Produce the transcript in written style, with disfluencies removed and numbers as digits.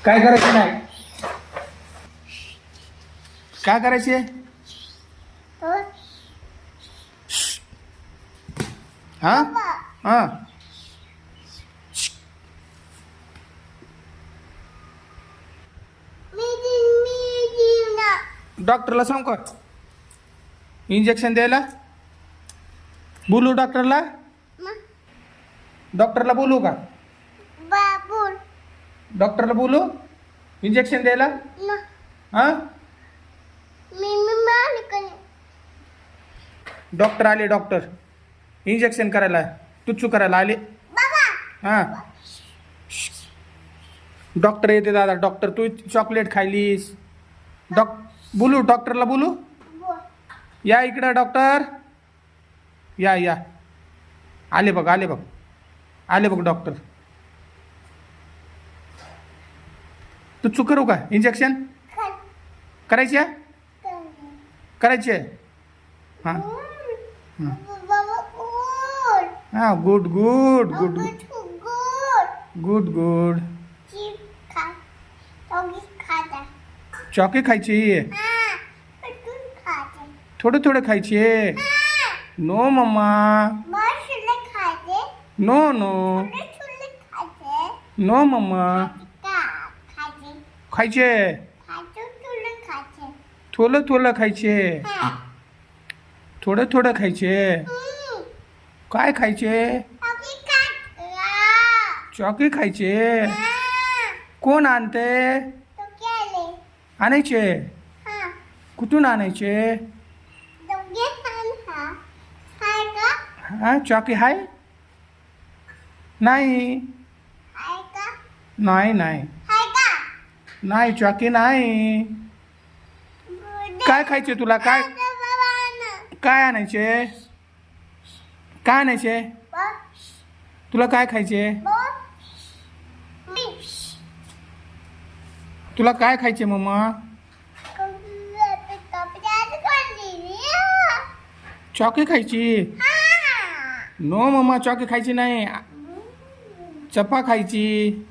काय करायचे नाही. काय करायचे? हा हा डॉक्टरला सांग का इंजेक्शन द्यायला? बोलू डॉक्टरला? डॉक्टरला बोलू का? डॉक्टरला बोलू इंजेक्शन द्यायला? हा डॉक्टर आले. डॉक्टर इंजेक्शन करायला टुच्चू करायला आले. हा डॉक्टर येते दादा. डॉक्टर तू चॉकलेट खायलीस. बोलू डॉक्टरला बोलू? या इकडं डॉक्टर. या या आले बघ आले बघ आले बघ डॉक्टर. टुच्चू करू का इंजेक्शन? करायची आहे? करायची आहे? हां हां good good good good good. चॉकी खायची? थोडे थोडे खायचे. No mama. No no no mama. खायचे थोडं थोडं खायचे. थोडं थोडं खायचे. काय खायचे? चॉकी खायचे. कोण आणते? आणायचे. कुठून आणायचे? हा चॉकी हाय? नाही नाही नाही नाही चॉकी नाही. काय खायचे तुला? काय काय आणायचे? काय आणायचे तुला? काय खायचे तुला? काय खायचे मम्मा? चॉकी खायची? नो मम्मा चॉकी खायची नाही. चपा खायची.